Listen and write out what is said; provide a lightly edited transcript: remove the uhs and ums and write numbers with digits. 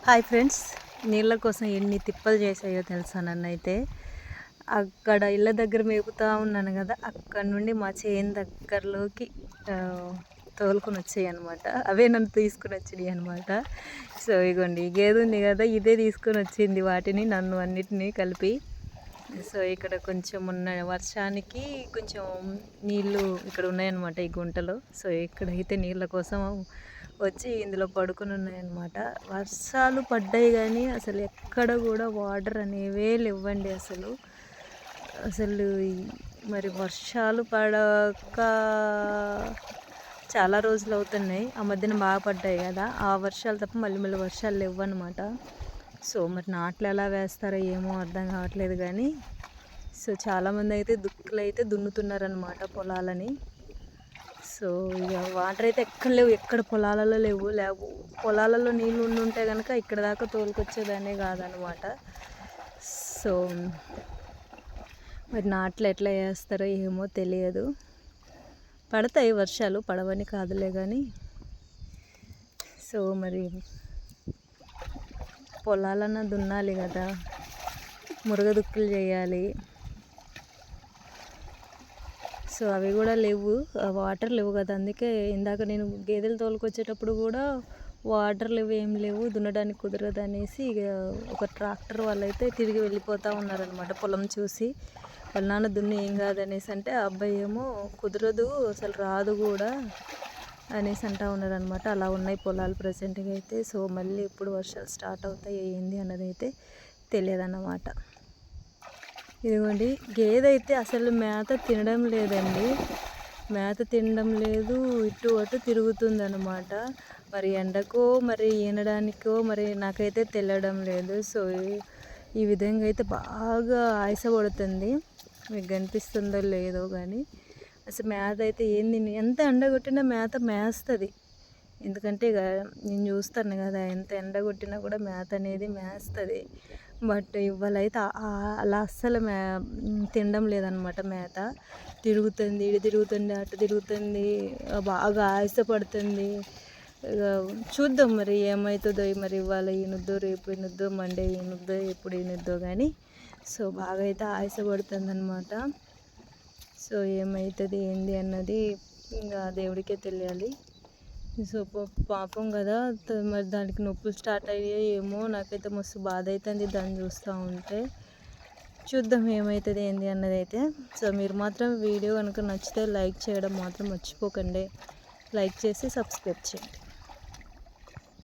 Hi friends, నీళ్ళ కోసం ఎన్ని తిప్పలు చేసాయో తెలుసా నన్నైతే. అక్కడ ఇళ్ళ దగ్గర మేపుతూ ఉన్నాను కదా, అక్కడ నుండి మా చేను దగ్గరలోకి తోలుకొని వచ్చాయి అనమాట. అవే నన్ను తీసుకుని వచ్చినాయి అనమాట. సో ఇగోండి, గేదె ఉంది కదా, ఇదే తీసుకొని వచ్చింది వాటిని, నన్ను అన్నిటినీ కలిపి. సో ఇక్కడ కొంచెం ఉన్న వర్షానికి కొంచెం నీళ్ళు ఇక్కడ ఉన్నాయన్నమాట ఈ గుంటలో. సో ఇక్కడైతే నీళ్ళ కోసం వచ్చి ఇందులో పడుకుని ఉన్నాయన్నమాట. వర్షాలు పడ్డాయి కానీ అసలు ఎక్కడ కూడా వాటర్ అనేవే లేవండి. అసలు మరి వర్షాలు పడక చాలా రోజులు అవుతున్నాయి. ఆ మధ్యన బాగా పడ్డాయి కదా, ఆ వర్షాలు తప్ప మళ్ళీ వర్షాలు లేవన్నమాట. సో మరి నాట్లు ఎలా వేస్తారో ఏమో అర్థం కావట్లేదు కానీ, సో చాలామంది అయితే దుక్కులు దున్నుతున్నారనమాట పొలాలని. సో ఇక వాటర్ అయితే ఎక్కడ లేవు, ఎక్కడ పొలాలలో లేవు. పొలాలలో నీళ్ళు ఉంటే కనుక ఇక్కడ దాకా తోలుకొచ్చేదానే కాదనమాట. సో మరి నాట్లు ఎట్లా వేస్తారో ఏమో తెలియదు. పడతాయి వర్షాలు, పడవని కాదులే కానీ. సో మరి పొలాలన్నా దున్నాలి కదా, మురగదుక్కులు చేయాలి. సో అవి కూడా లేవు, వాటర్ లేవు కదా. అందుకే ఇందాక నేను గేదెలు తోలుకొచ్చేటప్పుడు కూడా వాటర్ లేవు, ఏం లేవు, దున్నడానికి కుదరదు అనేసి ఇక ఒక ట్రాక్టర్ వాళ్ళైతే తిరిగి వెళ్ళిపోతూ ఉన్నారనమాట పొలం చూసి. వాళ్ళ నాన్న దున్ని ఏం కాదనేసి అంటే, ఆ అబ్బాయి ఏమో కుదరదు, అసలు రాదు కూడా అనేసి అంటూ ఉన్నారనమాట. అలా ఉన్నాయి పొలాలు ప్రజెంట్గా అయితే. సో మళ్ళీ ఎప్పుడు వర్షాలు స్టార్ట్ అవుతాయి ఏంది అన్నది అయితే తెలియదన్నమాట. ఇదిగోండి, గేదె అయితే అసలు మేత తినడం లేదండి, మేత తినడం లేదు, ఇటు అటు తిరుగుతుంది అనమాట. మరి ఎండకో మరి ఈనడానికో మరి నాకైతే తెలియడం లేదు. సో ఈ విధంగా అయితే బాగా ఆయాసపడుతుంది. మీకు కనిపిస్తుందో లేదో కానీ అసలు మేత అయితే ఏంది, ఎంత ఎండ కొట్టినా మేత మేస్తుంది. ఎందుకంటే ఇక నేను చూస్తాను కదా, ఎంత ఎండ కొట్టినా కూడా మేత అనేది మేస్తుంది. బట్ ఇవాళ అయితే అలా అస్సలు తినడం లేదనమాట. మేత తిరుగుతుంది, ఇటు తిరుగుతుంది, అటు తిరుగుతుంది, బాగా ఆయాసపడుతుంది. ఇక చూద్దాం మరి ఏమవుతుందో. మరి ఇవాళ ఈనుద్దో, రేపు ఈనుద్దో, మండే ఈనుద్దో, ఎప్పుడు ఈనుద్దో కానీ. సో బాగా అయితే ఆయాసపడుతుంది అనమాట. సో ఏమవుతుంది ఏంది అన్నది ఇంకా దేవుడికే తెలియాలి. సో పాపం కదా, మరి దానికి నొప్పులు స్టార్ట్ అయ్యాయి ఏమో. నాకైతే మస్తు బాధ అవుతుంది దాన్ని చూస్తూ ఉంటే. చూద్దాం ఏమవుతుంది ఏంది అన్నది అయితే. సో మీరు మాత్రం వీడియో కనుక నచ్చితే లైక్ చేయడం మాత్రం మర్చిపోకండి. లైక్ చేసి సబ్స్క్రైబ్ చేయండి.